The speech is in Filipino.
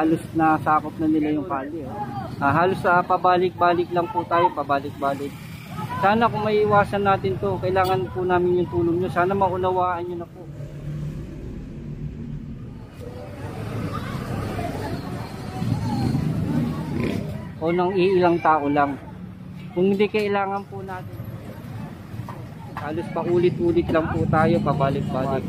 halos nasakop na nila yung kalye. Halos pabalik-balik lang po tayo, pabalik-balik. Sana kung may iwasan natin to, kailangan po namin yung tulong nyo. Sana maunawaan nyo na po. O ng iilang tao lang. Kung hindi kailangan po natin, halos paulit-ulit lang po tayo, pabalik-balik.